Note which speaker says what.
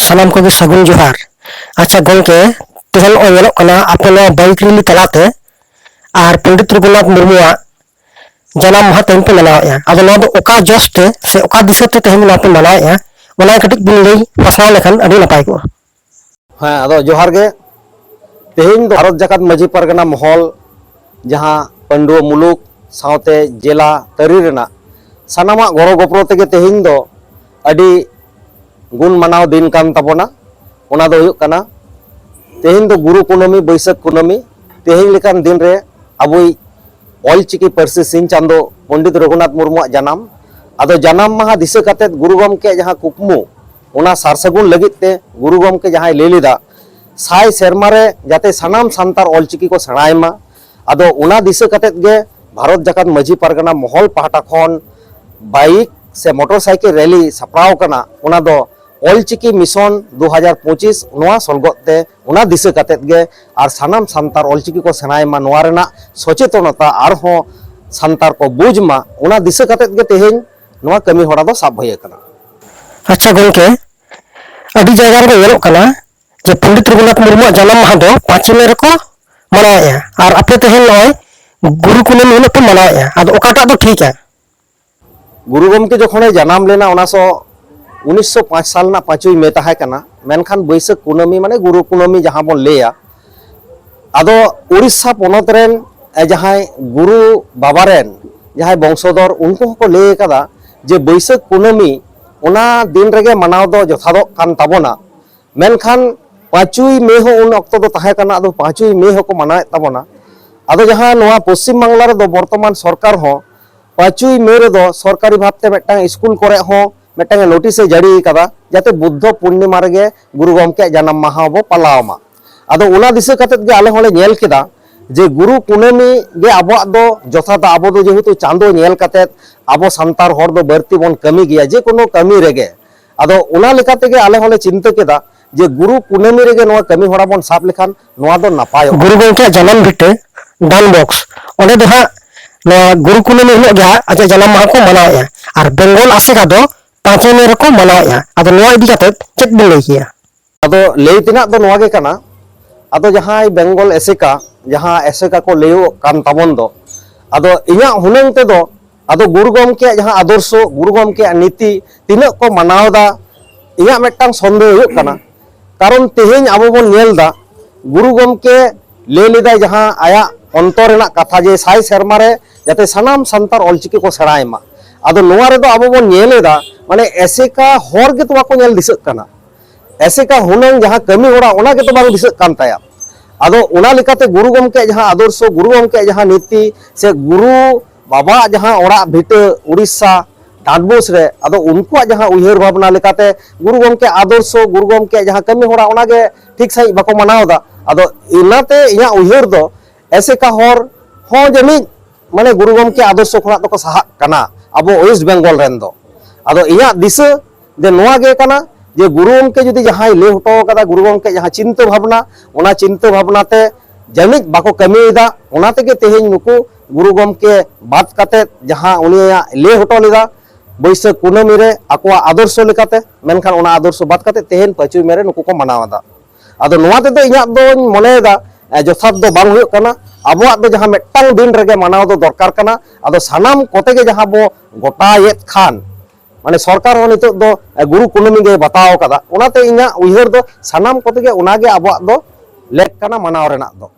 Speaker 1: सानाम को सगुन जोहार। अच्छा गंके तेहन आपे बाइक रैली तलाते और पंडित रघुनाथ मुर्मुआ जन्म माह तेहन पे मनावे अका जसते से अका दिशते तेहन पे मनावे कटिक बिन लई पासनाव लेखान अडी नपाय को।
Speaker 2: हाँ अदो जोहार गे तेहन भारत जाकात माझी परगना महल जहाँ पंडुआ मुलुक सावते जिला तरी रेना सानामा गड़ो गपड़ो तेगे तेहन दो अडी गुण मानाव दिन कान ताबोना ओना दो हुयुग काना तेहन दो गुरु कुनमी बैसाख कुनमी तेहन लेकान दिन रे अबुई ऑलचिकी पारसी सिंह चांदो पंडित रघुनाथ मुर्मुआ जनाम अदो जनाम माहा दिशा काते गुरु गमके जहाँ कुकमु ओना सारसगुन लगित ते गुरु गमके जहाँ ले लेदा साय सेरमा रे जाते सानाम सांतार ऑलचिकी को सेणायमा अदो ओना दिशा काते गे भारत जाकात माझी परगना महल पाहटा खन बाइक से मोटरसाइकिल रैली सपराव कना ओना दो ऑलचिकी मिशन 2025 नोआ सलगते ओना दिशा कातेत गे आर सानाम सांतार ऑलचिकी को सेणायमा नोआ रेना सचेतनता आरहों सांतार को बुझमा ओना दिशा कातेत गे तेहेन नोआ कमी होड़ा दो साब भय कना।
Speaker 1: अच्छा गंके अडी जगह रे येलो कना जे पंडित रघुनाथ मुर्मुआ जन्म माह दो 5 मे रको मनावे और आपे तेहेन नय गुरु कुनमी हिलो पे मनावे अदो ओकाटा दो ठीक है।
Speaker 2: गुरु गमके जखने जन्म लेना ओना सो 1905 साल ना 5 मे ताहे कना मेनखान बैसाख कुनमी माने गुरु कुनमी जहाँ बन लेया अदो उड़ीसा पोनत रेन जहाँ गुरु बाबा रेन जहाँ वंशधर उनको को ले कदा जे बैसाख कुनमी ओना दिन रेगे मनाव दो जथादो कान ताबोना मेनखान 5 मे हो उन अक्तो दो ताहे कना अदो 5 मे हो को मनाए ताबोना अदो जहाँ नोआ पश्चिम बांग्ला रे दो वर्तमान सरकार हो 5 मे रे दो सरकारी भावते मेटांग स्कूल करे हो मेटांग नोटिस जारी कदा जाते बुद्ध पूर्णिमा रे गुरु गमके जन्म माहा बो पालावमा अदो ओना दिशा कातेत गे आले होले नेल केदा जे गुरु कुनमी गे आबो दो जथाता आबो दो जेहेतु चांदो नेल कातेत आबो सांतार हर दो बर्ती बन कमी गया जे कोनो कमी रेगे अदो ओना लेकाते गे आले होले चिंता केदा जे गुरु कुनमी रेगे नोआ कमी होड़ा बन साब लेखान नोआ दो नापाय
Speaker 1: गुरु गमके जन्म भिटे दान बॉक्स ओने दो हा गुरु कुनमी हिलो गे अच्छा जन्म माह को मनावे और बेंगल आसेका दो 5 मे रको मनावे अदो नोआ इदी काते चेक बिन लई किया
Speaker 2: अदो लेई तिना दो नोआ गे कना अदो जहाँ बेंगल एसेका को लेयो कान ताबन दो अदो इया हुनंग ते दो अदो गुरु गमके जहाँ आदर्श गुरु गमके नीति तिना को मनावदा इया मेटांग संदेह हुयुग कना कारण तेहेन आबो बन नेलदा गुरु गमके ले लेदा जहाँ आया अंतर रेना कथा जे साय सेरमा रे जाते सानाम सांतार ऑलचिकी को सेणायमा अदो नोआ रे दो आबो बन नेलेदा माने एसेका हर गे तो बाको नेल दिसक कना एसेका हुनंग जहाँ कमी होड़ा ओना गे तो बांग दिसक कान ताया अदो ओना लेकाते गुरु गमके जहाँ आदर्श गुरु गमके जहाँ नीति से गुरु बाबा जहाँ ओड़ा भिटे उड़ीसा डांडबोस रे अदो उनको जहाँ उयहर भावना लेकाते गुरु गमके आदर्श गुरु गमके जहाँ कमी होड़ा ओना गे ठीक सही बाको मनावदा अदो इनाते इया उयहर दो एसेका हर हो जमी माने गुरु गमके आदर्श खना तो को सहा कना अबो वेस्ट बेंगल रेन दो अदो इया दिशा जे नोआ गे कना जे गुरु गमके जुदी जहाँ ले हटो कदा गुरु गमके जहाँ चिंता भावना ओना चिंता भावनाते जमिज बाको कमीदा ओना तेगे तेहेन नुकु गुरु गमके बात काते जहाँ उनिया ले हटो लेदा बैसाख कुनमी रे आकोआ आदर्श लेकाते मेनखान ओना आदर्श बात काते तेहेन 5 मे रे नुकु को मनावदा अदो नोआ ते दो इया दो मनेदा जथात दो बांग हुयुग कना आबोआ दो जहाँ मेटांग दिन रेगे मनाव दो दरकार कना अदो सानाम कोतेगे जहाँ बो गोटायेत खान माने सरकार हो नितो दो गुरु कुनमी गे बताव कदा ओनाते इना उयहर दो सानाम कोतेगे ओनागे आबोआ दो लेक कना मनाव रेना दो।